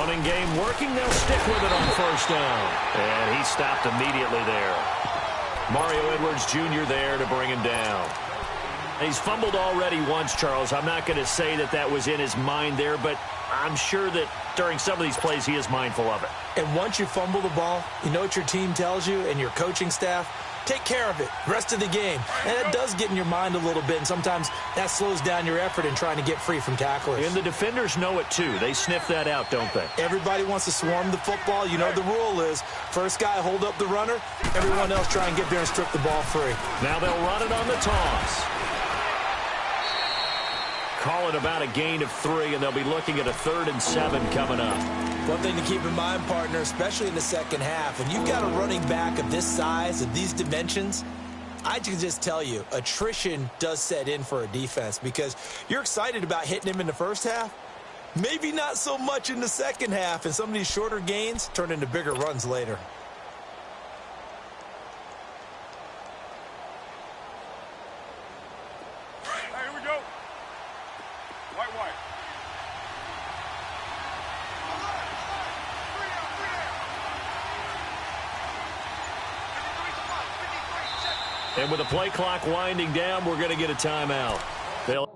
Running game working. They'll stick with it on first down. And he stopped immediately there. Mario Edwards Jr. there to bring him down. He's fumbled already once, Charles. I'm not going to say that that was in his mind there, but I'm sure that during some of these plays he is mindful of it. And once you fumble the ball, you know what your team tells you and your coaching staff? Take care of it rest of the game. And it does get in your mind a little bit, and sometimes that slows down your effort in trying to get free from tacklers. And the defenders know it too. They sniff that out, don't they? Everybody wants to swarm the football. You know the rule is first guy hold up the runner, everyone else try and get there and strip the ball free. Now they'll run it on the toss. Call it about a gain of 3, and they'll be looking at a 3rd and 7 coming up. One thing to keep in mind, partner, especially in the second half, when you've got a running back of this size, of these dimensions, I can just tell you, attrition does set in for a defense because you're excited about hitting him in the first half, maybe not so much in the second half, and some of these shorter gains turn into bigger runs later. And with the play clock winding down, we're going to get a timeout. They'll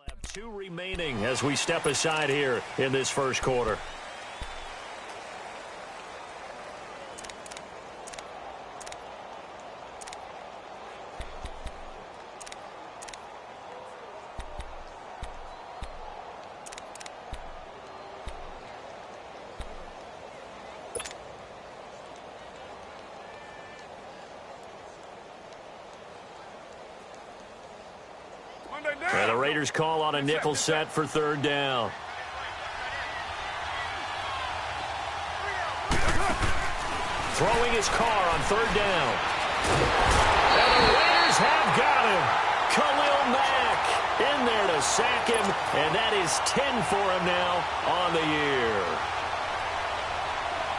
have 2 remaining as we step aside here in this first quarter. And the Raiders call on a nickel set for 3rd down. Throwing his car on 3rd down. And the Raiders have got him. Khalil Mack in there to sack him, and that is 10 for him now on the year.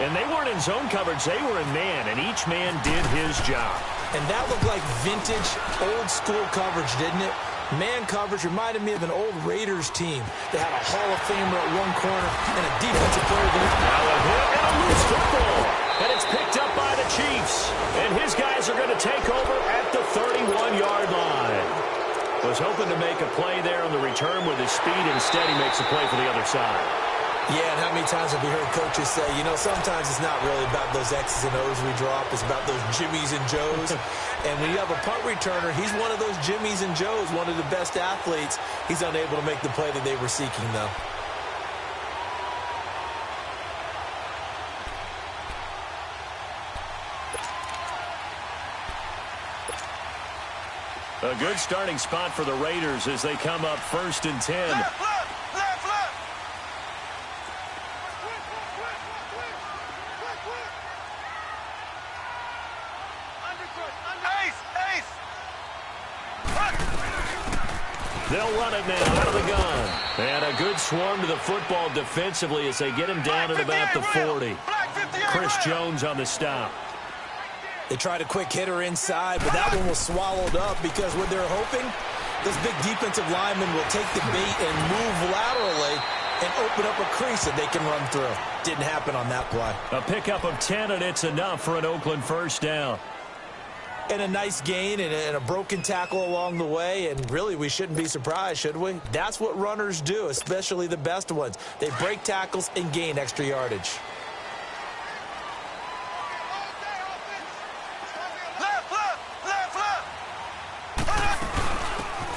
And they weren't in zone coverage. They were in man, and each man did his job. And that looked like vintage, old-school coverage, didn't it? Man coverage reminded me of an old Raiders team. They had a Hall of Famer at one corner and a defensive player there. Now a hit and a loose football. And it's picked up by the Chiefs. And his guys are going to take over at the 31-yard line. Was hoping to make a play there on the return with his speed. Instead, he makes a play for the other side. Yeah, and how many times have we heard coaches say, you know, sometimes it's not really about those X's and O's we drop. It's about those Jimmies and Joes. And when you have a punt returner, he's one of those Jimmies and Joes, one of the best athletes. He's unable to make the play that they were seeking, though. A good starting spot for the Raiders as they come up 1st and 10. They'll run it now out of the gun. And a good swarm to the football defensively as they get him down at about the 40. Chris Jones on the stop. They tried a quick hitter inside, but that one was swallowed up because what they're hoping, those big defensive linemen will take the bait and move laterally and open up a crease that they can run through. Didn't happen on that play. A pickup of 10, and it's enough for an Oakland 1st down. And a nice gain and a broken tackle along the way, and really we shouldn't be surprised, should we? That's what runners do, especially the best ones. They break tackles and gain extra yardage.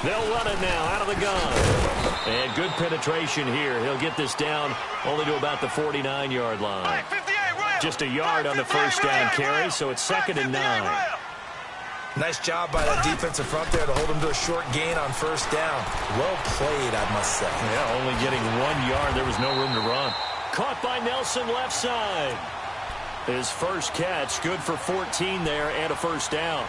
They'll run it now out of the gun. And good penetration here. He'll get this down only to about the 49-yard line. Just a yard on the first down carry, so it's 2nd and 9. Nice job by that defensive front there to hold him to a short gain on first down. Well played, I must say. Yeah, only getting 1 yard. There was no room to run. Caught by Nelson left side. His first catch, good for 14 there and a first down.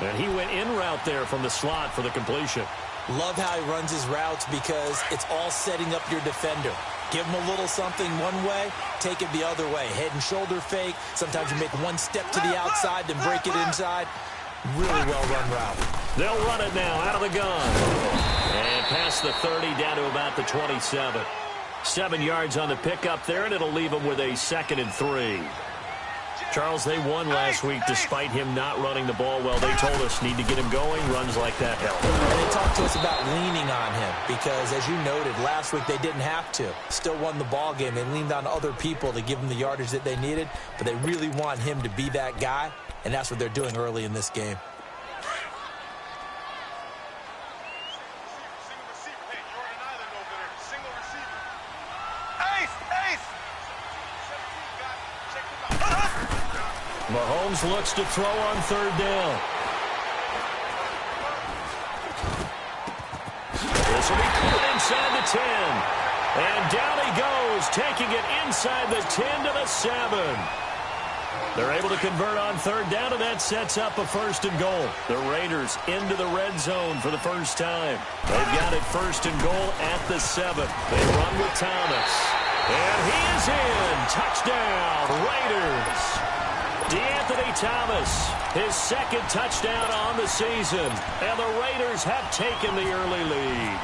And he went in route there from the slot for the completion. Love how he runs his routes because it's all setting up your defender. Give him a little something one way, take it the other way. Head and shoulder fake. Sometimes you make one step to the outside, then break it inside. Really well-run route. They'll run it now out of the gun. And past the 30 down to about the 27. 7 yards on the pickup there, and it'll leave them with a 2nd and 3. Charles, they won last week despite him not running the ball well. They told us need to get him going. Runs like that help. And they talked to us about leaning on him because, as you noted, last week they didn't have to. Still won the ball game. They leaned on other people to give them the yardage that they needed, but they really want him to be that guy, and that's what they're doing early in this game. Mahomes looks to throw on 3rd down. This will be caught inside the 10. And down he goes, taking it inside the 10 to the 7. They're able to convert on 3rd down, and that sets up a 1st and goal. The Raiders into the red zone for the first time. They've got it 1st and goal at the 7. They run with Thomas. And he is in. Touchdown, Raiders. DeAnthony Thomas, his 2nd touchdown on the season. And the Raiders have taken the early lead.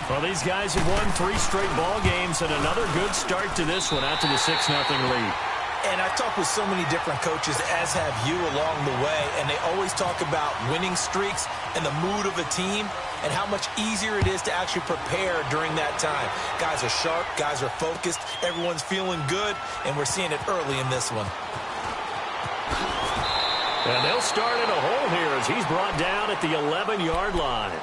Well, these guys have won 3 straight ball games and another good start to this one out to the 6-0 lead. And I've talked with so many different coaches, as have you along the way, and they always talk about winning streaks and the mood of a team and how much easier it is to actually prepare during that time. Guys are sharp, guys are focused, everyone's feeling good, and we're seeing it early in this one. And they'll start in a hole here as he's brought down at the 11-yard line.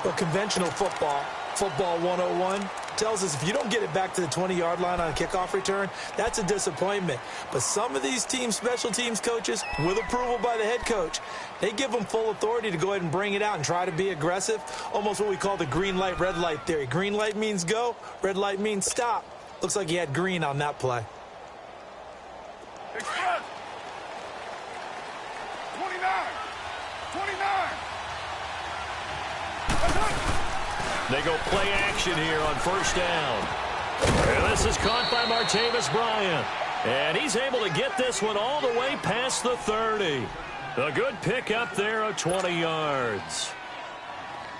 Well, conventional football 101, tells us if you don't get it back to the 20-yard line on a kickoff return, that's a disappointment. But some of these teams, special teams coaches, with approval by the head coach, they give them full authority to go ahead and bring it out and try to be aggressive. Almost what we call the green light, red light theory. Green light means go, red light means stop. Looks like he had green on that play. Express. 29. They go play action here on 1st down. And this is caught by Martavis Bryant. And he's able to get this one all the way past the 30. A good pickup there of 20 yards.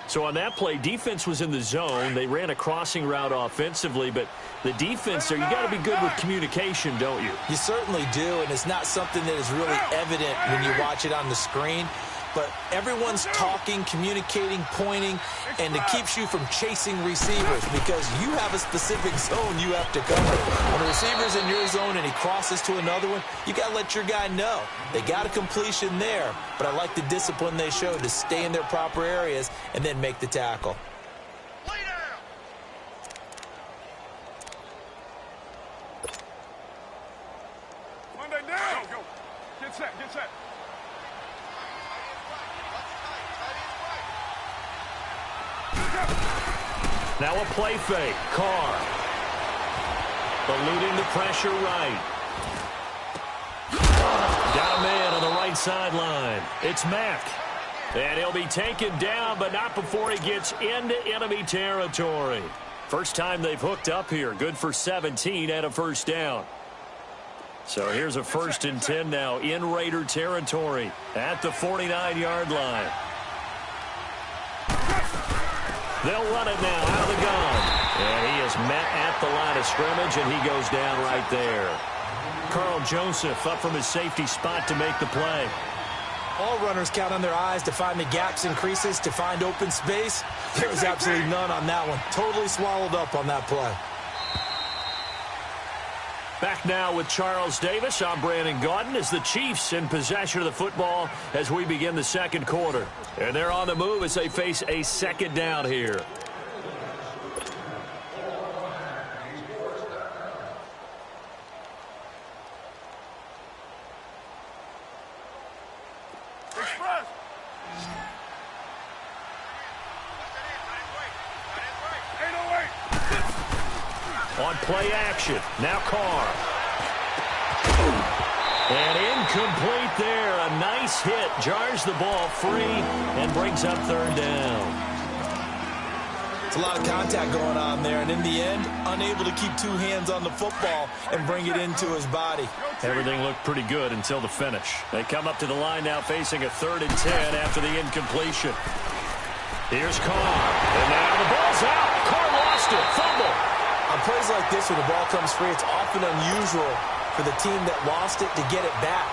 So on that play, defense was in the zone. They ran a crossing route offensively, but the defense there, you got to be good with communication, don't you? You certainly do, and it's not something that is really evident when you watch it on the screen. But everyone's talking, communicating, pointing, and it keeps you from chasing receivers because you have a specific zone you have to cover. When a receiver's in your zone and he crosses to another one, you got to let your guy know. They got a completion there, but I like the discipline they showed to stay in their proper areas and then make the tackle. Monday down. Go. Get set. Now a play fake. Carr. Eluding the pressure right. Got a man on the right sideline. It's Mack. And he'll be taken down, but not before he gets into enemy territory. First time they've hooked up here. Good for 17 and a 1st down. So here's a 1st and 10 now in Raider territory at the 49-yard line. They'll run it now out of the gun. And he is met at the line of scrimmage, and he goes down right there. Carl Joseph up from his safety spot to make the play. All runners count on their eyes to find the gaps and creases, to find open space. There was absolutely none on that one. Totally swallowed up on that play. Back now with Charles Davis. I'm Brandon Gaudin as the Chiefs in possession of the football as we begin the 2nd quarter. And they're on the move as they face a 2nd down here. Express. On play action. Now Carr. And incomplete there. A nice hit. Jars the ball free and brings up third down. It's a lot of contact going on there, and in the end, unable to keep two hands on the football and bring it into his body. Everything looked pretty good until the finish. They come up to the line now facing a 3rd and 10 after the incompletion. Here's Carr. And now the ball's out. Carr lost it. Fumble. On plays like this, when the ball comes free, it's often unusual for the team that lost it to get it back,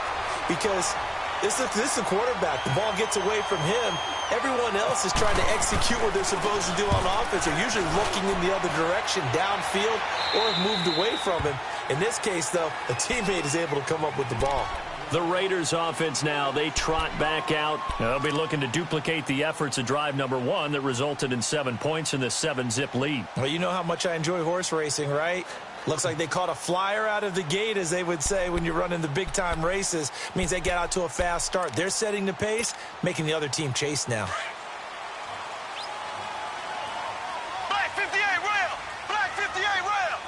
because this is the quarterback. The ball gets away from him. Everyone else is trying to execute what they're supposed to do on offense. They're usually looking in the other direction, downfield, or have moved away from him. In this case, though, a teammate is able to come up with the ball. The Raiders offense now, they trot back out. They'll be looking to duplicate the efforts of drive number 1 that resulted in 7 points in the 7-zip lead. Well, you know how much I enjoy horse racing, right? Looks like they caught a flyer out of the gate, as they would say when you're running the big-time races. Means they get out to a fast start. They're setting the pace, making the other team chase now. Black 58 rail! Black 58 rail!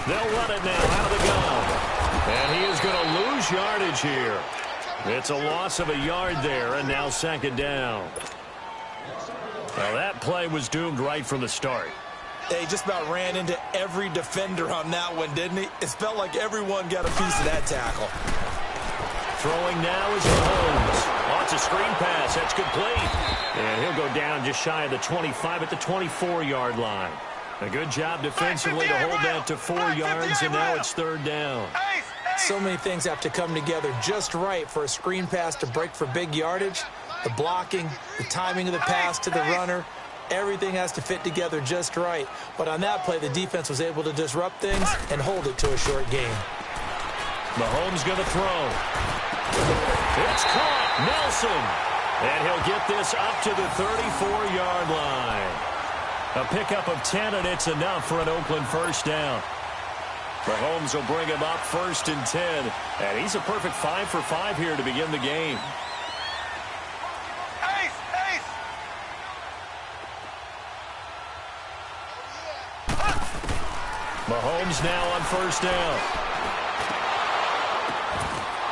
They'll run it now out of the gun. And he is going to lose yardage here. It's a loss of a yard there, and now 2nd down. Well, that play was doomed right from the start. They just about ran into every defender on that one, didn't he? It felt like everyone got a piece of that tackle. Throwing now is Mahomes. Oh, it's a screen pass. That's complete. And he'll go down just shy of the 25 at the 24-yard line. A good job defensively to hold that to 4 yards, and now it's 3rd down. So many things have to come together just right for a screen pass to break for big yardage. The blocking, the timing of the pass to the runner, everything has to fit together just right. But on that play, the defense was able to disrupt things and hold it to a short gain. Mahomes going to throw. It's caught. Nelson. And he'll get this up to the 34-yard line. A pickup of 10, and it's enough for an Oakland 1st down. Mahomes will bring him up 1st and 10. And he's a perfect 5 for 5 here to begin the game. Mahomes now on 1st down.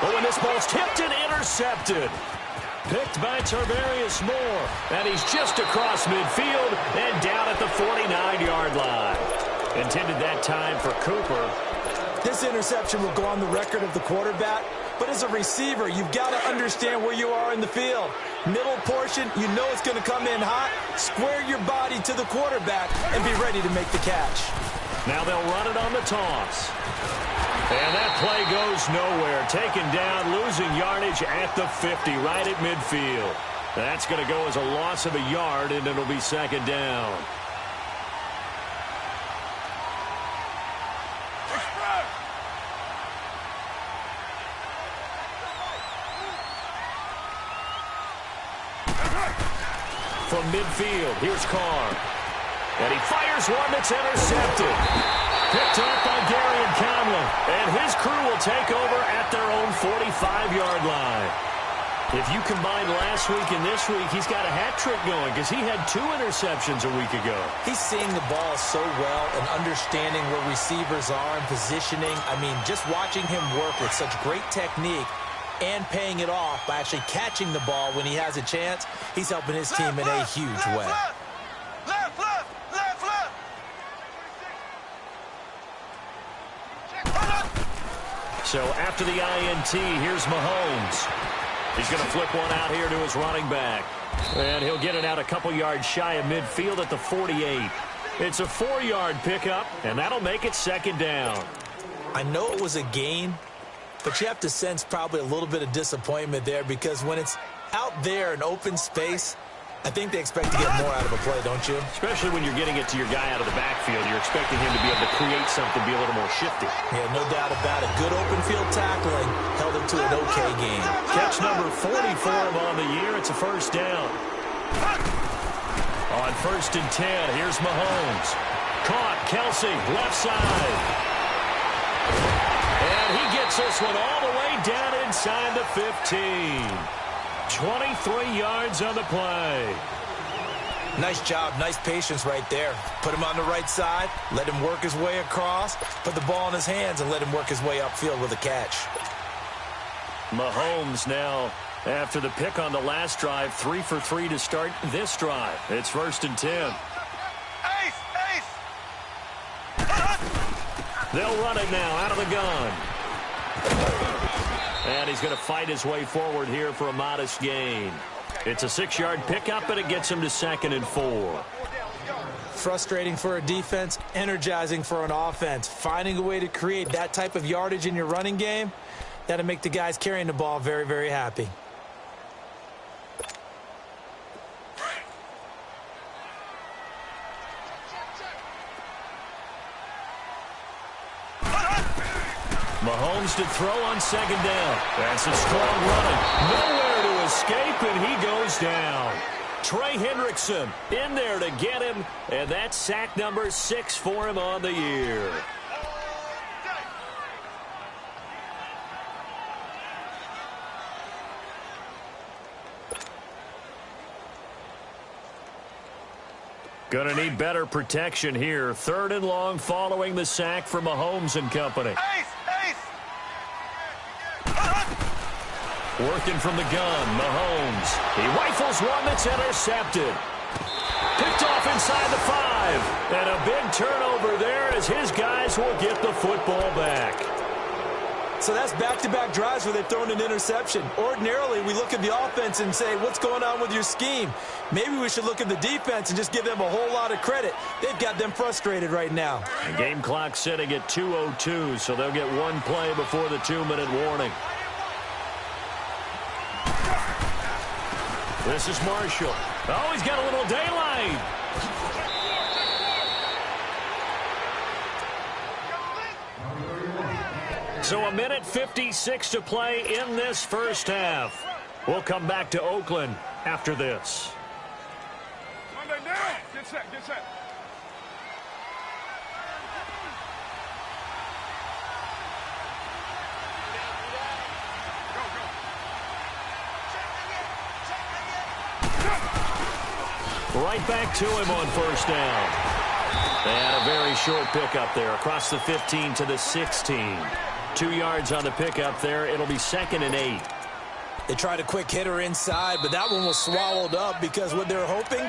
Oh, and this ball's tipped and intercepted. Picked by Tarvarius Moore. And he's just across midfield and down at the 49-yard line. Intended that time for Cooper. This interception will go on the record of the quarterback, but as a receiver, you've got to understand where you are in the field. Middle portion, you know it's going to come in hot. Square your body to the quarterback and be ready to make the catch. Now they'll run it on the toss. And that play goes nowhere. Taken down, losing yardage at the 50, right at midfield. That's going to go as a loss of a yard, and it'll be 2nd down. From midfield, here's Carr. And he fires one that's intercepted. Picked up by Gary and Conlon. And his crew will take over at their own 45-yard line. If you combine last week and this week, he's got a hat trick going because he had 2 interceptions a week ago. He's seeing the ball so well and understanding where receivers are and positioning. I mean, just watching him work with such great technique and paying it off by actually catching the ball when he has a chance, he's helping his team in a huge way. So after the INT, here's Mahomes. He's going to flip one out here to his running back. And he'll get it out a couple yards shy of midfield at the 48. It's a 4-yard pickup, and that'll make it 2nd down. I know it was a gain, but you have to sense probably a little bit of disappointment there, because when it's out there in open space, I think they expect to get more out of a play, don't you? Especially when you're getting it to your guy out of the backfield. You're expecting him to be able to create something, be a little more shifty. Yeah, no doubt about it. Good open field tackling held him to an okay game. Catch number 44 on the year. It's a 1st down. On 1st and 10, here's Mahomes. Caught, Kelsey, left side. And he gets Takes this one all the way down inside the 15. 23 yards on the play. Nice job, nice patience right there. Put him on the right side, let him work his way across, put the ball in his hands, and let him work his way upfield with a catch. Mahomes now, after the pick on the last drive, 3 for 3 to start this drive. It's 1st and 10. They'll run it now out of the gun. And he's going to fight his way forward here for a modest gain. It's a 6-yard pickup, and it gets him to 2nd and 4. Frustrating for a defense, energizing for an offense. Finding a way to create that type of yardage in your running game, that'll make the guys carrying the ball very, very happy. Mahomes to throw on 2nd down. That's a strong running. Nowhere to escape, and he goes down. Trey Hendrickson in there to get him, and that's sack number 6 for him on the year. Going to need better protection here. 3rd and long following the sack from Mahomes and company. Working from the gun, Mahomes. He rifles one that's intercepted. Picked off inside the 5. And a big turnover there as his guys will get the football back. So that's back-to-back drives where they've thrown an interception. Ordinarily, we look at the offense and say, what's going on with your scheme? Maybe we should look at the defense and just give them a whole lot of credit. They've got them frustrated right now. The game clock sitting at 2:02, so they'll get one play before the 2-minute warning. This is Marshall. Oh, he's got a little daylight. So 1:56 to play in this first half. We'll come back to Oakland after this. Monday down. Get set, get set. Right back to him on 1st down. And a very short pickup there across the 15 to the 16. 2 yards on the pickup there. It'll be 2nd and 8. They tried a quick hitter inside, but that one was swallowed up because what they're hoping,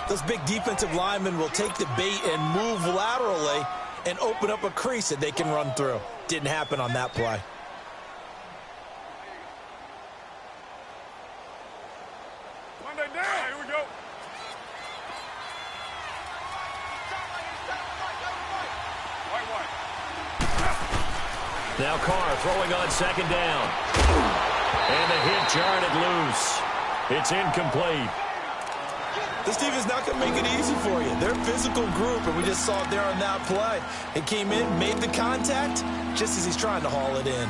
those big defensive linemen will take the bait and move laterally and open up a crease that they can run through. Didn't happen on that play. Monday down. Here we go. Now Carr throwing on 2nd down. And the hit jarred it loose. It's incomplete. This defense is not going to make it easy for you. They're a physical group, and we just saw it there on that play. It came in, made the contact, just as he's trying to haul it in.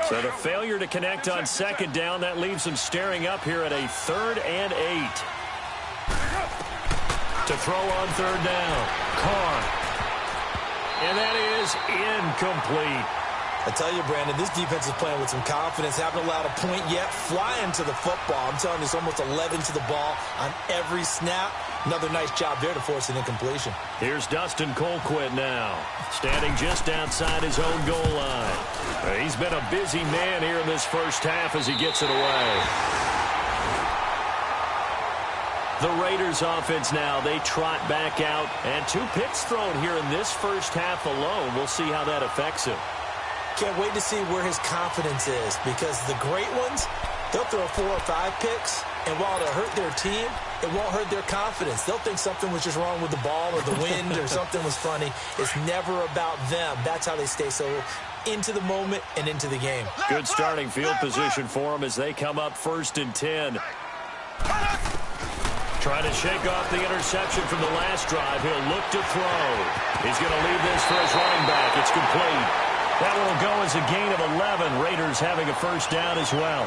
So the failure to connect on 2nd down, that leaves them staring up here at a 3rd and 8. To throw on 3rd down. Carr. And that is incomplete. I tell you, Brandon, this defense is playing with some confidence. Haven't allowed a point yet. Flying to the football. I'm telling you, it's almost 11 to the ball on every snap. Another nice job there to force an incompletion. Here's Dustin Colquitt now, standing just outside his own goal line. He's been a busy man here in this first half as he gets it away. The Raiders offense now, they trot back out. And 2 picks thrown here in this first half alone. We'll see how that affects him. Can't wait to see where his confidence is, because the great ones, they'll throw 4 or 5 picks, and while it'll hurt their team, it won't hurt their confidence. They'll think something was just wrong with the ball or the wind or something was funny. It's never about them. That's how they stay so into the moment and into the game. Good starting field position for them as they come up 1st and 10. Trying to shake off the interception from the last drive. He'll look to throw. He's going to leave this for his running back. It's complete. That will go as a gain of 11. Raiders having a 1st down as well.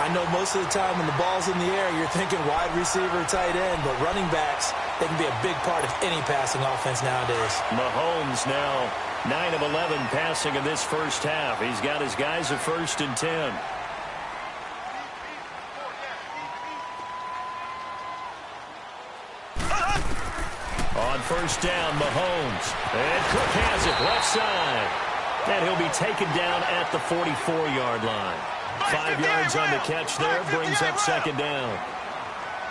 I know most of the time when the ball's in the air, you're thinking wide receiver, tight end, but running backs, they can be a big part of any passing offense nowadays. Mahomes now 9 of 11 passing in this first half. He's got his guys at 1st and 10. On first down, Mahomes. And Cook has it left side. And he'll be taken down at the 44-yard line. 5 yards on the catch there, brings up 2nd down.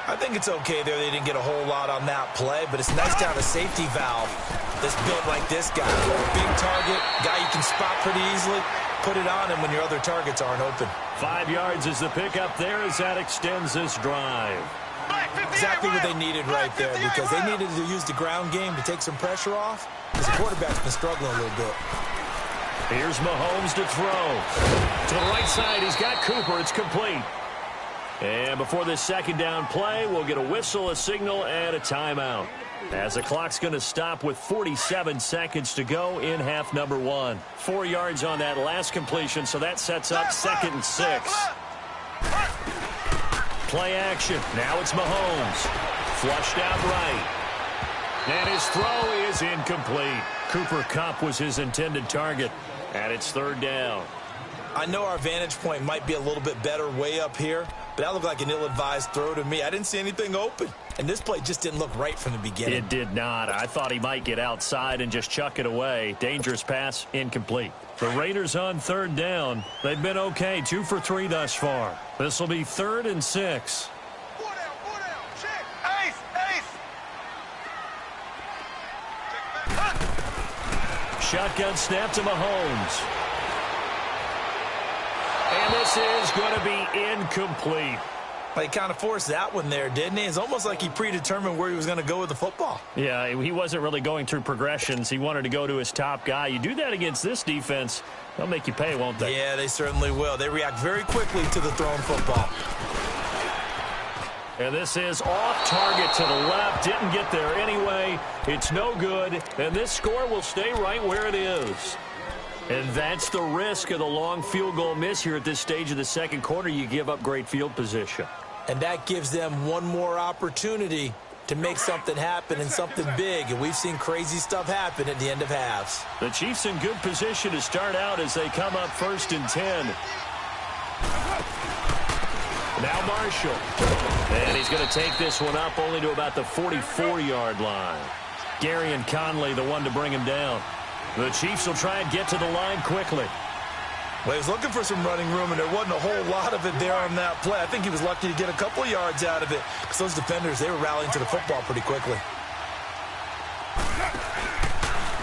I think it's okay there. They didn't get a whole lot on that play, but it's nice to have a safety valve that's built like this guy. Big target, guy you can spot pretty easily. Put it on him when your other targets aren't open. 5 yards is the pickup there as that extends this drive. Exactly what they needed right there, because they needed to use the ground game to take some pressure off, because the quarterback's been struggling a little bit. Here's Mahomes to throw. To the right side, he's got Cooper. It's complete. And before this 2nd down play, we'll get a whistle, a signal, and a timeout. As the clock's going to stop with 47 seconds to go in half number 1. 4 yards on that last completion, so that sets up 2nd and 6. Play action. Now it's Mahomes. Flushed out right. And his throw is incomplete. Cooper Kupp was his intended target. And it's 3rd down. I know our vantage point might be a little bit better way up here, but that looked like an ill-advised throw to me. I didn't see anything open. And this play just didn't look right from the beginning. It did not. I thought he might get outside and just chuck it away. Dangerous pass, incomplete. The Raiders on 3rd down. They've been okay, 2 for 3 thus far. This will be 3rd and 6. Shotgun snap to Mahomes. And this is going to be incomplete. He kind of forced that one there, didn't he? It's almost like he predetermined where he was going to go with the football. Yeah, he wasn't really going through progressions. He wanted to go to his top guy. You do that against this defense, they'll make you pay, won't they? Yeah, they certainly will. They react very quickly to the thrown football. And this is off target to the left. Didn't get there anyway. It's no good. And this score will stay right where it is. And that's the risk of the long field goal miss here at this stage of the 2nd quarter. You give up great field position. And that gives them one more opportunity to make something happen and something big. And we've seen crazy stuff happen at the end of halves. The Chiefs in good position to start out as they come up 1st and 10. Now Marshall. And he's going to take this one up only to about the 44-yard line. Gary and Conley, the one to bring him down. The Chiefs will try and get to the line quickly. Well, he was looking for some running room, and there wasn't a whole lot of it there on that play. I think he was lucky to get a couple of yards out of it, because those defenders, they were rallying to the football pretty quickly.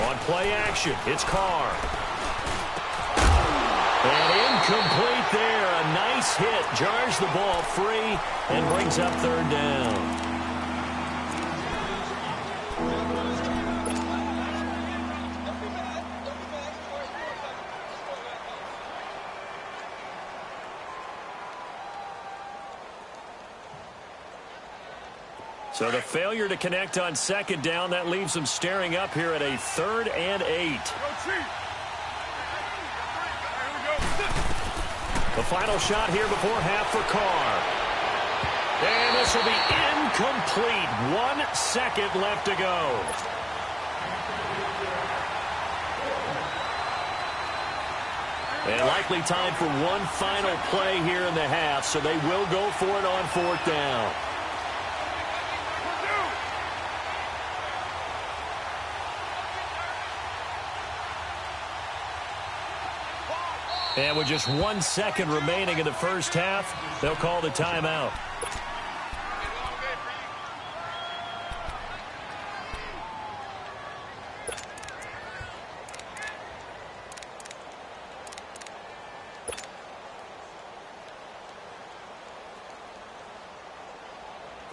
On play action, it's Carr. And incomplete there. A nice hit. Jars the ball free and brings up 3rd down. So the failure to connect on 2nd down, that leaves them staring up here at a 3rd and 8. The final shot here before half for Carr. And this will be incomplete. 1 second left to go. And likely time for one final play here in the half, so they will go for it on 4th down. And with just 1 second remaining in the first half, they'll call the timeout.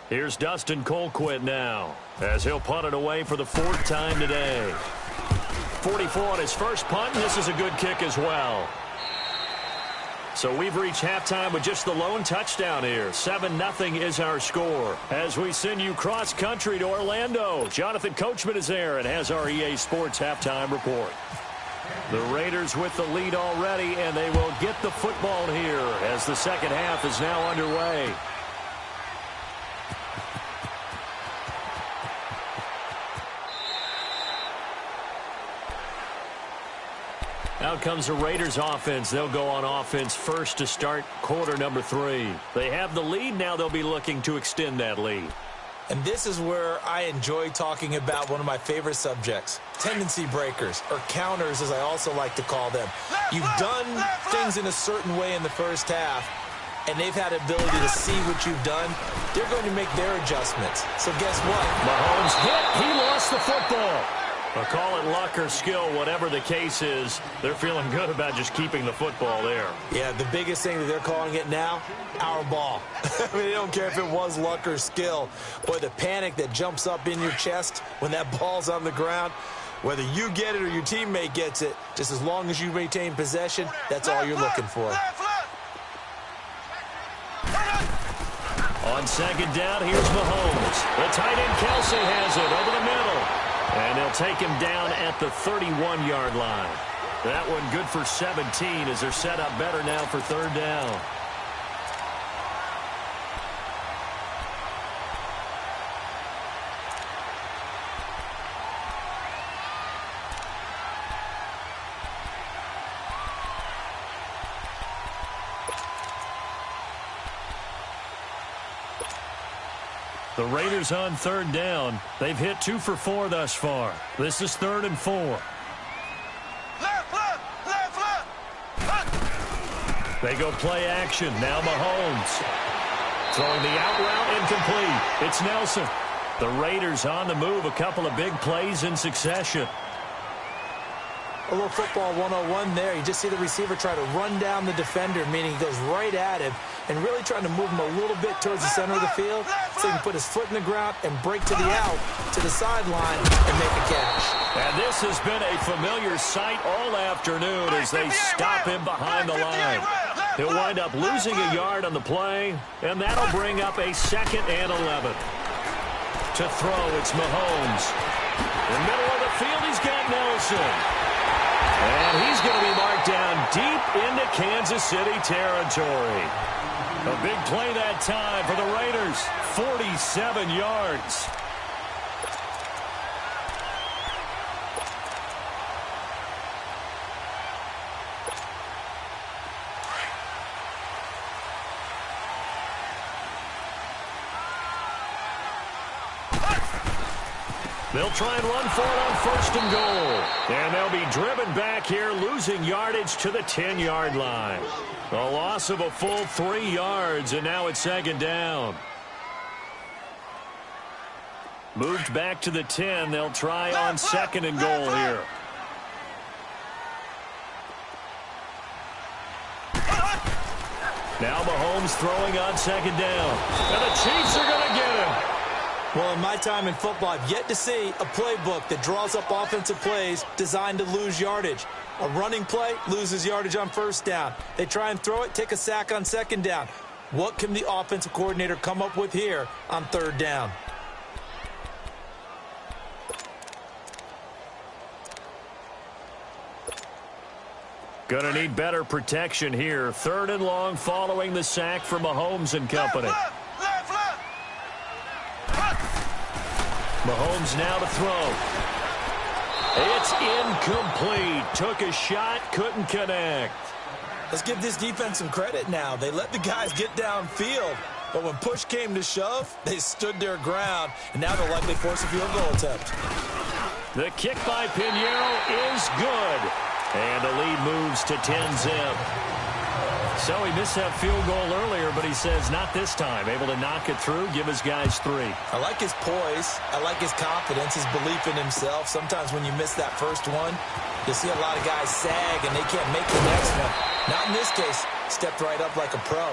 Here's Dustin Colquitt now, as he'll punt it away for the 4th time today. 44 on his first punt, and this is a good kick as well. So we've reached halftime with just the lone touchdown here. 7-0 is our score. As we send you cross-country to Orlando, Jonathan Coachman is there and has our EA Sports halftime report. The Raiders with the lead already, and they will get the football here as the second half is now underway. Out comes the Raiders offense. They'll go on offense first to start quarter number 3. They have the lead. Now they'll be looking to extend that lead. And this is where I enjoy talking about one of my favorite subjects, tendency breakers, or counters as I also like to call them. You've done things in a certain way in the first half, and they've had ability to see what you've done. They're going to make their adjustments. So guess what? Mahomes hit. He lost the football. Well, call it luck or skill, whatever the case is, they're feeling good about just keeping the football there. Yeah, the biggest thing that they're calling it now, our ball. I mean, they don't care if it was luck or skill. Boy, the panic that jumps up in your chest when that ball's on the ground, whether you get it or your teammate gets it, just as long as you retain possession, that's all you're looking for. On second down, here's Mahomes. The tight end Kelsey has it over the middle. And they'll take him down at the 31-yard line. That one good for 17 as they're set up better now for third down. The Raiders on third down. They've hit 2 for 4 thus far. This is 3rd and 4. They go play action. Now Mahomes. Throwing the out route incomplete. It's Nelson. The Raiders on the move. A couple of big plays in succession. A little football 101 there. You just see the receiver try to run down the defender, meaning he goes right at him and really trying to move him a little bit towards the center of the field so he can put his foot in the ground and break to the out, to the sideline, and make a catch. And this has been a familiar sight all afternoon as they stop him behind the line. He'll wind up losing a yard on the play, and that'll bring up a 2nd and 11. To throw, it's Mahomes. In the middle of the field, he's got Nelson. And he's going to be marked down deep into Kansas City territory. A big play that time for the Raiders. 47 yards. They'll try and run for it on 1st and goal. And they'll be driven back here, losing yardage to the 10-yard line. A loss of a full 3 yards, and now it's 2nd down. Moved back to the 10. They'll try on 2nd and goal here. Now Mahomes throwing on 2nd down. And the Chiefs are going to get him. Well, in my time in football, I've yet to see a playbook that draws up offensive plays designed to lose yardage. A running play loses yardage on 1st down. They try and throw it, take a sack on 2nd down. What can the offensive coordinator come up with here on 3rd down? Going to need better protection here. 3rd and long following the sack from Mahomes and company. Mahomes now to throw. It's incomplete. Took a shot, couldn't connect. Let's give this defense some credit now. They let the guys get downfield, but when push came to shove, they stood their ground, and now they'll likely force a field goal attempt. The kick by Pinheiro is good, and the lead moves to 10-zip. So he missed that field goal earlier, but he says not this time. Able to knock it through, give his guys 3. I like his poise. I like his confidence, his belief in himself. Sometimes when you miss that first one, you see a lot of guys sag and they can't make the next one. Not in this case. Stepped right up like a pro.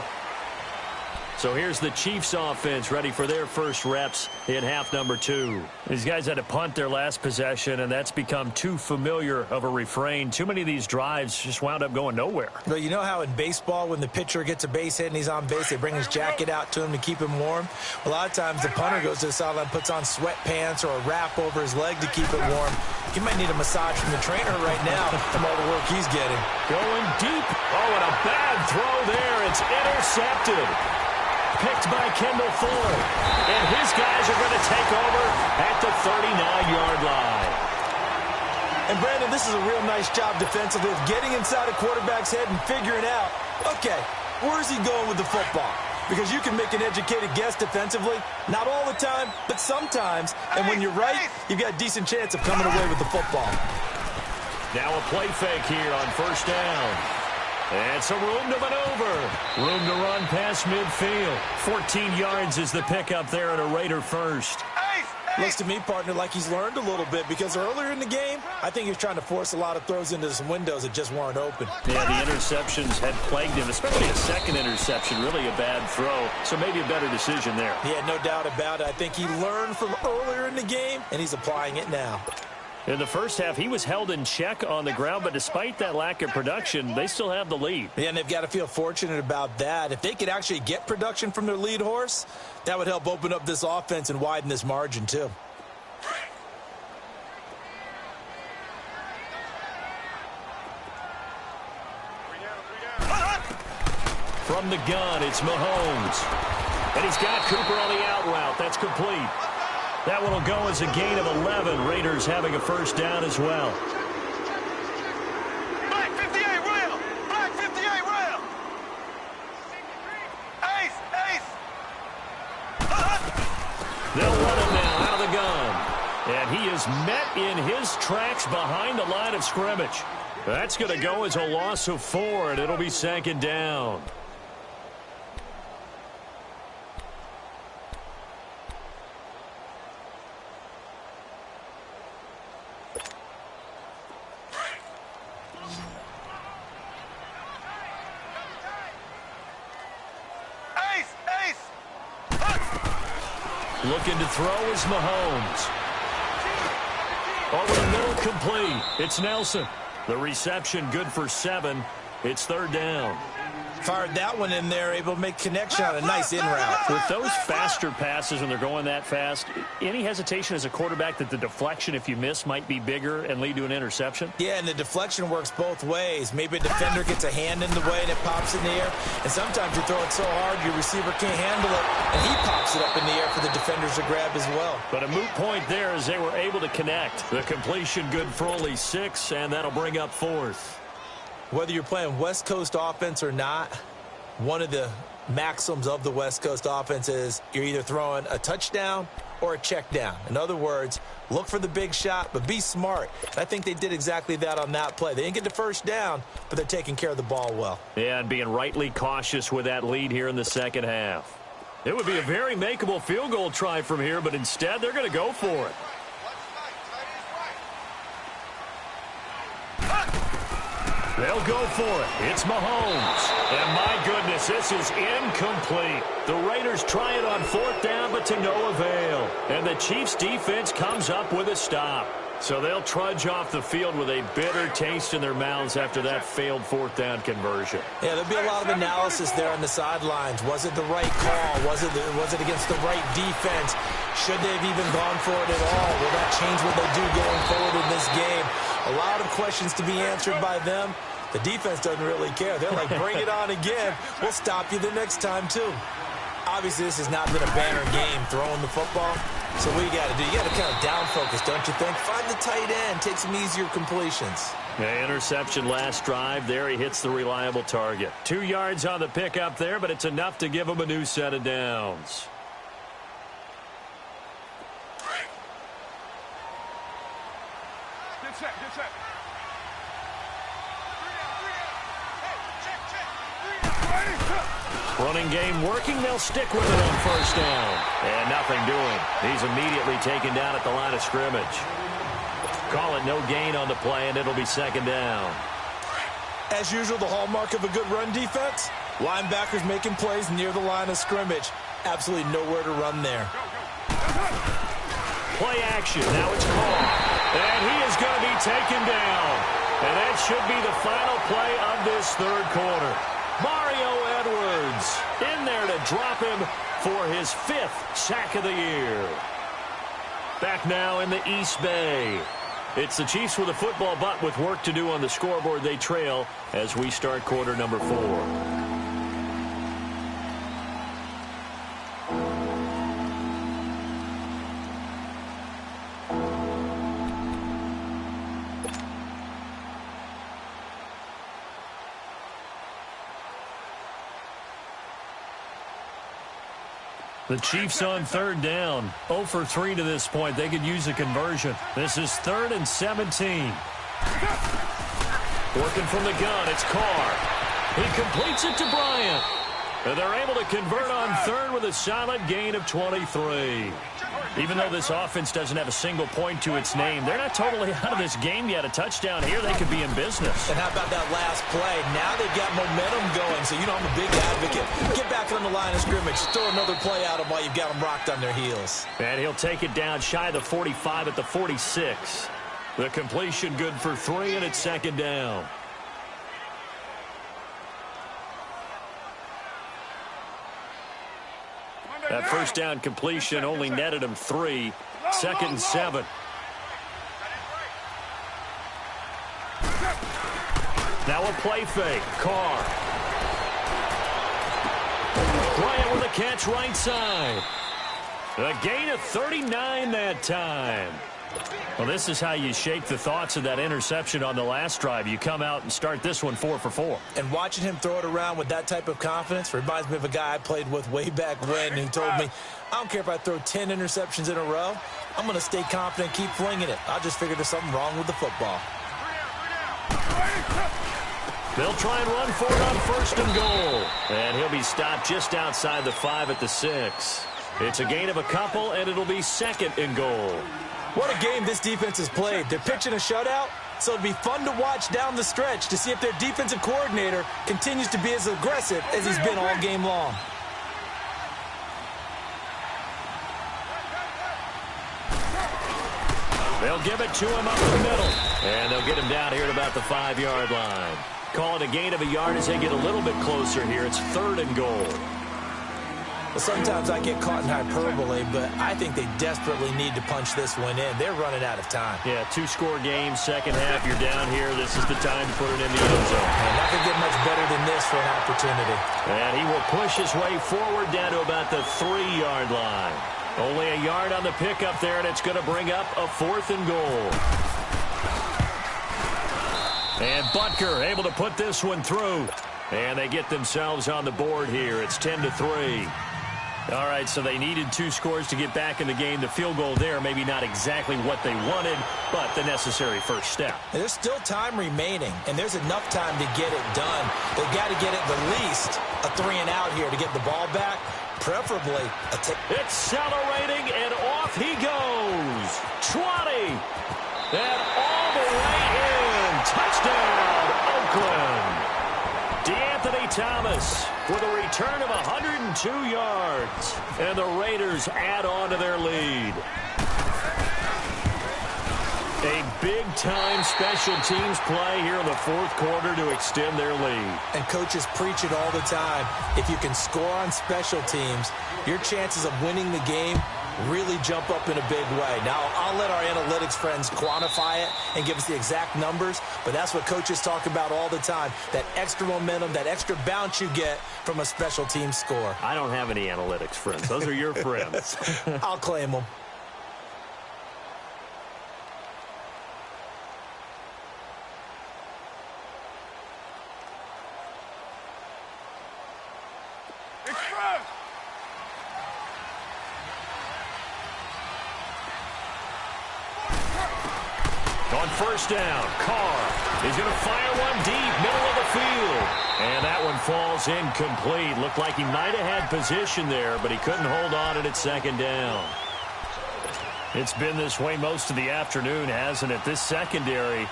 So here's the Chiefs offense ready for their first reps in half number 2. These guys had to punt their last possession, and that's become too familiar of a refrain. Too many of these drives just wound up going nowhere. Well, you know how in baseball when the pitcher gets a base hit and he's on base, they bring his jacket out to him to keep him warm? A lot of times the punter goes to the sideline, puts on sweatpants or a wrap over his leg to keep it warm. He might need a massage from the trainer right now from all the work he's getting. Going deep. Oh, and a bad throw there. It's intercepted. Picked by Kendall Fuller. And his guys are going to take over at the 39-yard line. And, Brandon, this is a real nice job defensively of getting inside a quarterback's head and figuring out, okay, where's he going with the football? Because you can make an educated guess defensively. Not all the time, but sometimes. And when you're right, you've got a decent chance of coming away with the football. Now a play fake here on first down. And some room to maneuver. Room to run past midfield. 14 yards is the pickup there at a Raider first. Looks to me, partner, like he's learned a little bit because earlier in the game, I think he was trying to force a lot of throws into some windows that just weren't open. Yeah, the interceptions had plagued him, especially a second interception, really a bad throw. So maybe a better decision there. Yeah, no doubt about it. I think he learned from earlier in the game, and he's applying it now. In the first half, he was held in check on the ground, but despite that lack of production, they still have the lead. Yeah, and they've got to feel fortunate about that. If they could actually get production from their lead horse, that would help open up this offense and widen this margin, too. From the gun, it's Mahomes. And he's got Cooper on the out route. That's complete. That one will go as a gain of 11. Raiders having a first down as well. Black 58 rail. Black 58 rail. Ace, ace. They'll run him now out of the gun. And he is met in his tracks behind the line of scrimmage. That's going to go as a loss of 4, and it'll be second down. Looking to throw is Mahomes. Over the middle, complete. It's Nelson. The reception good for 7. It's third down. Fired that one in there, able to make connection on a nice in route. With those faster passes when they're going that fast, any hesitation as a quarterback that the deflection, if you miss, might be bigger and lead to an interception? Yeah, and the deflection works both ways. Maybe a defender gets a hand in the way and it pops in the air. And sometimes you throw it so hard your receiver can't handle it, and he pops it up in the air for the defenders to grab as well. But a moot point there as they were able to connect. The completion good for only 6, and that'll bring up 4th. Whether you're playing West Coast offense or not, one of the maxims of the West Coast offense is you're either throwing a touchdown or a check down. In other words, look for the big shot, but be smart. I think they did exactly that on that play. They didn't get the first down, but they're taking care of the ball well. Yeah, and being rightly cautious with that lead here in the second half. It would be a very makeable field goal try from here, but instead they're going to go for it. They'll go for it. It's Mahomes. And my goodness, this is incomplete. The Raiders try it on 4th down, but to no avail. And the Chiefs defense comes up with a stop. So they'll trudge off the field with a bitter taste in their mouths after that failed 4th down conversion. Yeah, there'll be a lot of analysis there on the sidelines. Was it the right call? Was it against the right defense? Should they have even gone for it at all? Will that change what they do going forward in this game? A lot of questions to be answered by them. The defense doesn't really care. They're like, bring it on again. We'll stop you the next time, too. Obviously, this has not been a banner game throwing the football. So what you got to do? You got to kind of down focus, don't you think? Find the tight end. Take some easier completions. Yeah, interception last drive. There he hits the reliable target. 2 yards on the pickup there, but it's enough to give him a new set of downs. Get set, get set. Running game working. They'll stick with it on first down. And nothing doing. He's immediately taken down at the line of scrimmage. Call it no gain on the play, and it'll be second down. As usual, the hallmark of a good run defense, Linebackers making plays near the line of scrimmage. Absolutely nowhere to run there. Play action. Now it's caught. And he is going to be taken down. And that should be the final play of this third quarter. Mario Edwards in there to drop him for his 5th sack of the year. Back now in the East Bay. It's the Chiefs with a football, but with work to do on the scoreboard. They trail as we start quarter number 4. The Chiefs on third down. 0 for 3 to this point. They could use a conversion. This is 3rd and 17. Working from the gun, it's Carr. He completes it to Bryant. And they're able to convert on third with a solid gain of 23. Even though this offense doesn't have a single point to its name, they're not totally out of this game yet. A touchdown here, they could be in business. And how about that last play? Now they've got momentum going, so you know I'm a big advocate. Get back on the line of scrimmage. Throw another play at them while you've got them rocked on their heels. And he'll take it down shy of the 45 at the 46. The completion good for 3, and it's 2nd down. That first down completion only netted him 3. 2nd and 7. Now a play fake. Carr. Bryant with a catch right side. A gain of 39 that time. Well, this is how you shape the thoughts of that interception on the last drive. You come out and start this one 4 for 4. And watching him throw it around with that type of confidence reminds me of a guy I played with way back when who told me, I don't care if I throw 10 interceptions in a row. I'm going to stay confident, keep flinging it. I just figured there's something wrong with the football. They'll try and run for it on 1st and goal. And he'll be stopped just outside the 5 at the 6. It's a gain of a couple, and it'll be 2nd and goal. What a game this defense has played. They're pitching a shutout, so it'll be fun to watch down the stretch to see if their defensive coordinator continues to be as aggressive as he's been all game long. They'll give it to him up the middle, and they'll get him down here at about the 5-yard line. Call it a gain of a yard as they get a little bit closer here. It's 3rd and goal. Well, sometimes I get caught in hyperbole, but I think they desperately need to punch this one in. They're running out of time. Yeah, 2-score game, second half, you're down here. This is the time to put it in the end zone. And not going to get much better than this for an opportunity. And he will push his way forward down to about the 3-yard line. Only a yard on the pickup there, and it's going to bring up a 4th and goal. And Butker able to put this one through. And they get themselves on the board here. It's 10-3. All right, so they needed 2 scores to get back in the game. The field goal there, maybe not exactly what they wanted, but the necessary first step. And there's still time remaining, and there's enough time to get it done. They've got to get it the least a 3-and-out here to get the ball back, preferably a accelerating, and off he goes. 20. And all the way in. Touchdown, Oakland. DeAnthony Thomas with a return of 102 yards. And the Raiders add on to their lead. A big-time special teams play here in the 4th quarter to extend their lead. And coaches preach it all the time. If you can score on special teams, your chances of winning the game really jump up in a big way. Now, I'll let our analytics friends quantify it and give us the exact numbers, but that's what coaches talk about all the time, that extra momentum, that extra bounce you get from a special team score. I don't have any analytics friends. Those are your friends. I'll claim them. On 1st down, Carr is going to fire one deep, middle of the field. And that one falls incomplete. Looked like he might have had position there, but he couldn't hold on, and it's 2nd down. It's been this way most of the afternoon, hasn't it? This secondary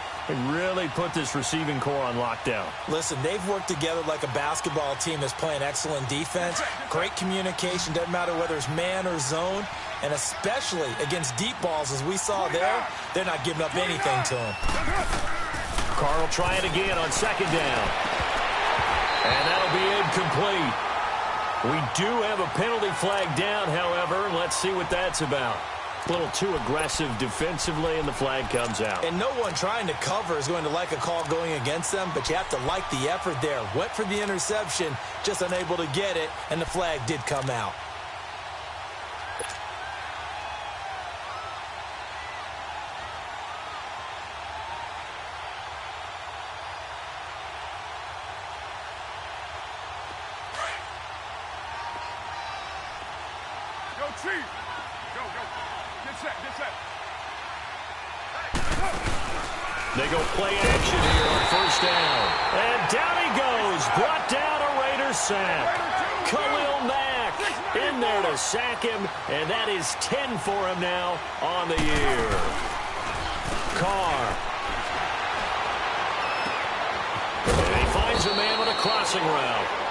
really put this receiving core on lockdown. Listen, they've worked together like a basketball team that's playing excellent defense. Great communication, doesn't matter whether it's man or zone. And especially against deep balls, as we saw there, they're not giving up anything to them. Carr will try it again on second down. And that'll be incomplete. We do have a penalty flag down, however. Let's see what that's about. A little too aggressive defensively, and the flag comes out. And no one trying to cover is going to like a call going against them, but you have to like the effort there. Went for the interception, just unable to get it, and the flag did come out. Chief. Go. Get set. They go play action here on first down. And down he goes. Brought down a Raider sack. Khalil Mack in there to sack him. And that is 10 for him now on the year. Carr. And he finds a man on a crossing route.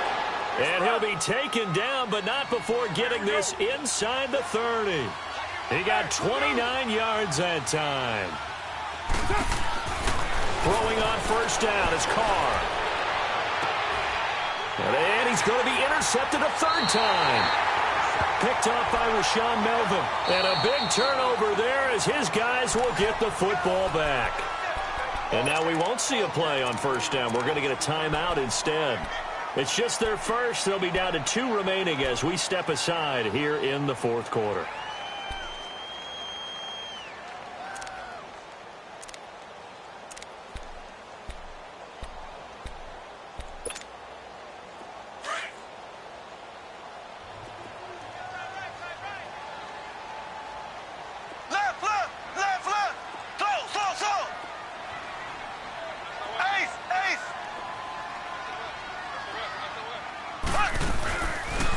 And he'll be taken down, but not before getting this inside the 30. He got 29 yards that time. Throwing on first down is Carr. And he's going to be intercepted a third time. Picked off by Rashaan Melvin. And a big turnover there as his guys will get the football back. And now we won't see a play on first down. We're going to get a timeout instead. It's just their first. They'll be down to 2 remaining as we step aside here in the fourth quarter.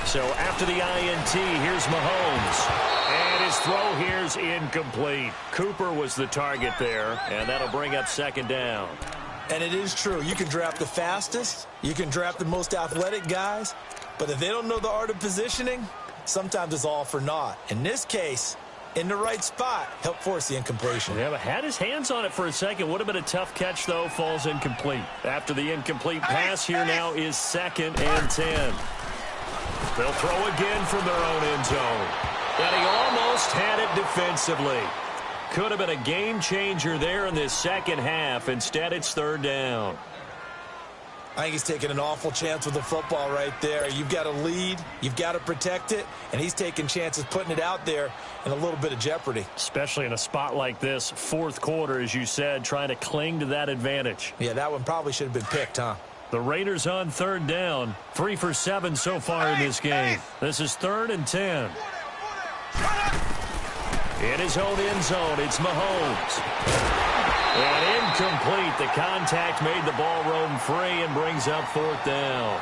So after the INT, here's Mahomes. And his throw here's incomplete. Cooper was the target there, and that'll bring up second down. And it is true. You can draft the fastest. You can draft the most athletic guys. But if they don't know the art of positioning, sometimes it's all for naught. In this case, in the right spot, helped force the incompletion. Yeah, but had his hands on it for a second. Would have been a tough catch, though. Falls incomplete. After the incomplete pass, here now is 2nd and 10. They'll throw again from their own end zone. And he almost had it defensively. Could have been a game changer there in this second half. Instead, it's third down. I think he's taking an awful chance with the football right there. You've got to lead. You've got to protect it. And he's taking chances putting it out there in a little bit of jeopardy. Especially in a spot like this, fourth quarter, as you said, trying to cling to that advantage. Yeah, that one probably should have been picked, huh? The Raiders on third down. 3 for 7 so far in this game. This is 3rd and 10. In his own end zone, it's Mahomes. And incomplete. The contact made the ball roam free and brings up 4th down.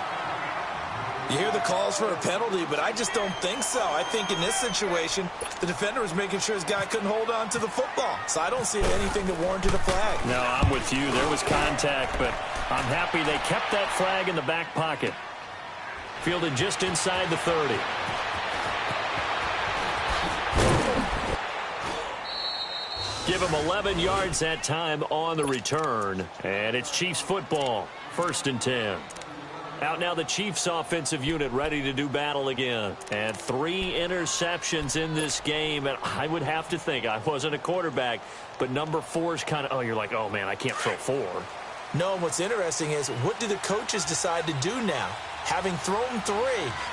You hear the calls for a penalty, but I just don't think so. I think in this situation, the defender was making sure his guy couldn't hold on to the football. So I don't see anything that warranted a flag. No, I'm with you. There was contact, but I'm happy they kept that flag in the back pocket. Fielded just inside the 30. Give him 11 yards that time on the return. And it's Chiefs football. 1st and 10. Out now the Chiefs offensive unit ready to do battle again. And 3 interceptions in this game. And I would have to think, I wasn't a quarterback, but number 4 is kind of, oh, you're like, oh, man, I can't throw 4. No, and what's interesting is, what do the coaches decide to do now? Having thrown 3,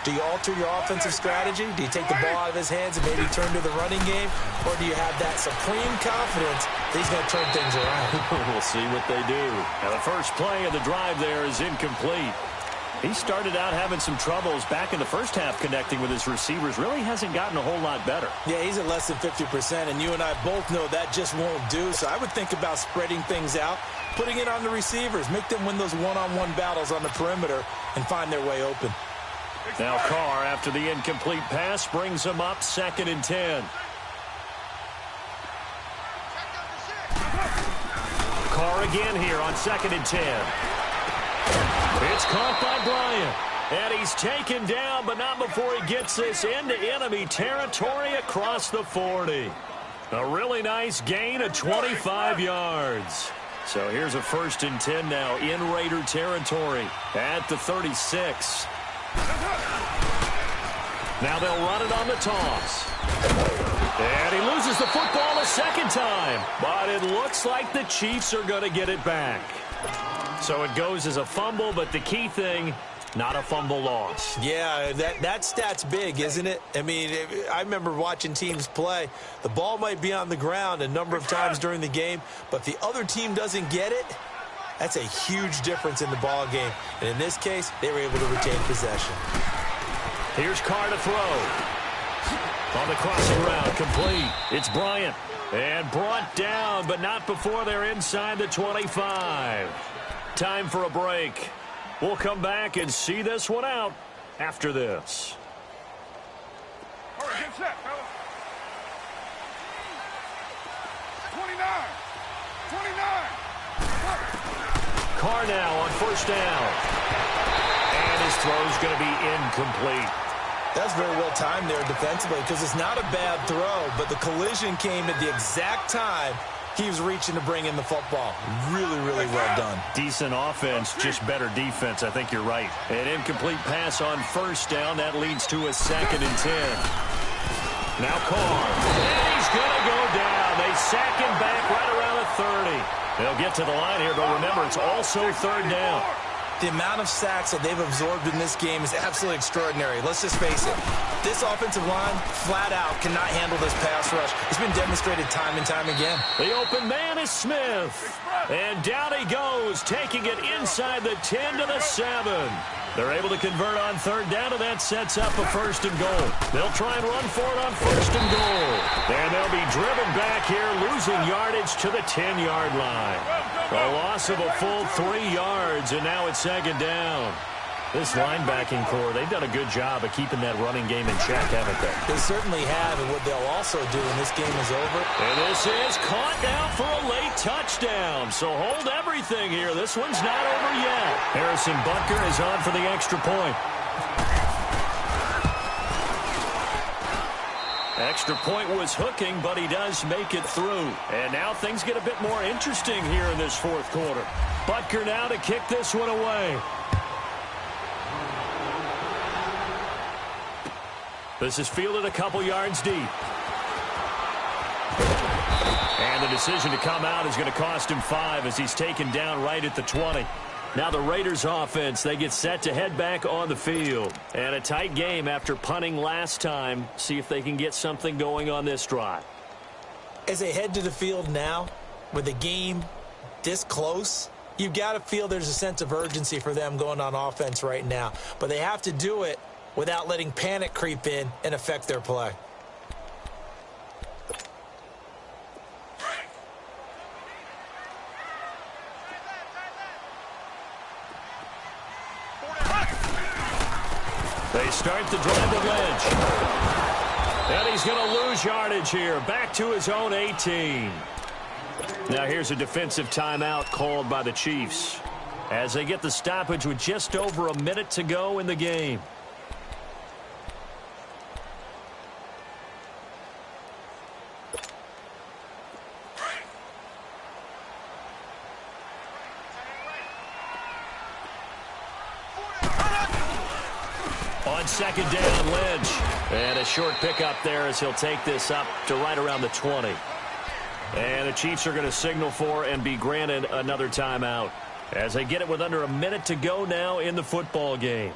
do you alter your offensive strategy? Do you take the ball out of his hands and maybe turn to the running game? Or do you have that supreme confidence that he's going to turn things around? We'll see what they do. Now, the first play of the drive there is incomplete. He started out having some troubles back in the first half connecting with his receivers. Really hasn't gotten a whole lot better. Yeah, he's at less than 50%, and you and I both know that just won't do. So I would think about spreading things out, putting it on the receivers, make them win those one-on-one battles on the perimeter and find their way open. Now Carr, after the incomplete pass, brings him up 2nd and 10. again here on 2nd and 10. It's caught by Bryant. And he's taken down, but not before he gets this into enemy territory across the 40. A really nice gain of 25 yards. So here's a 1st and 10 now in Raider territory at the 36. Now they'll run it on the toss. And he loses the football a second time. But it looks like the Chiefs are going to get it back. So it goes as a fumble, but the key thing, not a fumble loss. Yeah, that stat's big, isn't it? I mean, I remember watching teams play. The ball might be on the ground a number of times during the game, but the other team doesn't get it. That's a huge difference in the ball game. And in this case, they were able to retain possession. Here's Carr to throw. On the crossing route, complete. It's Bryant. And brought down, but not before they're inside the 25. Time for a break. We'll come back and see this one out after this. All right, get set, fellas. 29. 29. Carr now on 1st down. And his throw's going to be incomplete. That's very well timed there defensively because it's not a bad throw, but the collision came at the exact time he was reaching to bring in the football. Really, really well done. Decent offense, just better defense. I think you're right. An incomplete pass on 1st down. That leads to a 2nd and 10. Now Carr. And he's going to go down. They sack him back right around the 30. They'll get to the line here, but remember, it's also 3rd down. The amount of sacks that they've absorbed in this game is absolutely extraordinary. Let's just face it. This offensive line, flat out, cannot handle this pass rush. It's been demonstrated time and time again. The open man is Smith. And down he goes, taking it inside the 10 to the 7. They're able to convert on 3rd down, and that sets up a 1st and goal. They'll try and run for it on 1st and goal. And they'll be driven back here, losing yardage to the 10-yard line. A loss of a full 3 yards, and now it's 2nd down. This linebacking core, they've done a good job of keeping that running game in check, haven't they? They certainly have, and what they'll also do when this game is over. And this is caught down for a late touchdown. So hold everything here. This one's not over yet. Harrison Butker is on for the extra point. Extra point was hooking, but he does make it through. And now things get a bit more interesting here in this 4th quarter. Butker now to kick this one away. This is fielded a couple yards deep. And the decision to come out is going to cost him 5 as he's taken down right at the 20. Now the Raiders offense, they get set to head back on the field. And a tight game after punting last time. See if they can get something going on this drive. As they head to the field now, with the game this close, you've got to feel there's a sense of urgency for them going on offense right now. But they have to do it without letting panic creep in and affect their play. They start the drive with Lynch. And he's going to lose yardage here. Back to his own 18. Now here's a defensive timeout called by the Chiefs as they get the stoppage with just over a minute to go in the game. On 2nd down, Lynch. And a short pickup there as he'll take this up to right around the 20. And the Chiefs are going to signal for and be granted another timeout as they get it with under a minute to go now in the football game.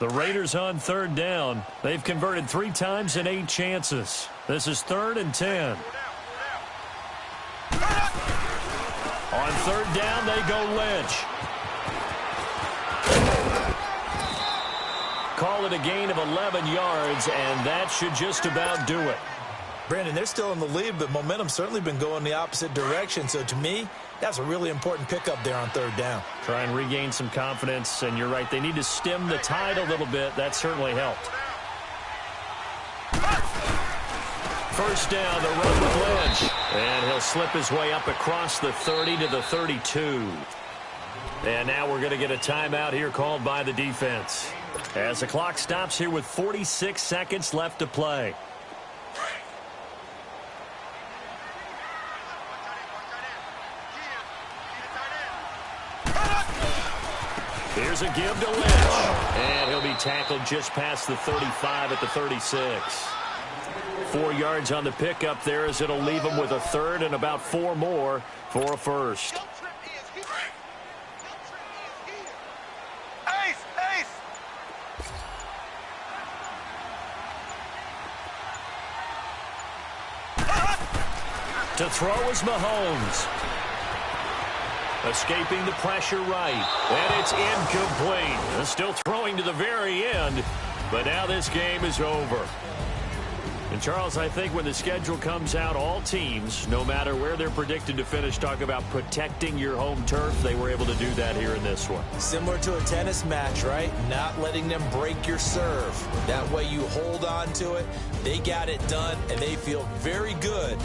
The Raiders on 3rd down. They've converted 3 times in 8 chances. This is 3rd and 10. On 3rd down, they go Lynch. Call it a gain of 11 yards, and that should just about do it. Brandon, they're still in the lead, but momentum's certainly been going the opposite direction. So to me, that's a really important pickup there on 3rd down. Try and regain some confidence, and you're right. They need to stem the tide a little bit. That certainly helped. first down, the run with Lynch. And he'll slip his way up across the 30 to the 32. And now we're going to get a timeout here called by the defense, as the clock stops here with 46 seconds left to play. Here's a give to Lynch. And he'll be tackled just past the 35 at the 36. 4 yards on the pickup there, as it'll leave him with a third and about 4 more for a first. To throw is Mahomes. Escaping the pressure right. And it's incomplete. Still throwing to the very end. But now this game is over. And, Charles, I think when the schedule comes out, all teams, no matter where they're predicted to finish, talk about protecting your home turf. They were able to do that here in this one. Similar to a tennis match, right? Not letting them break your serve. That way you hold on to it. They got it done, and they feel very good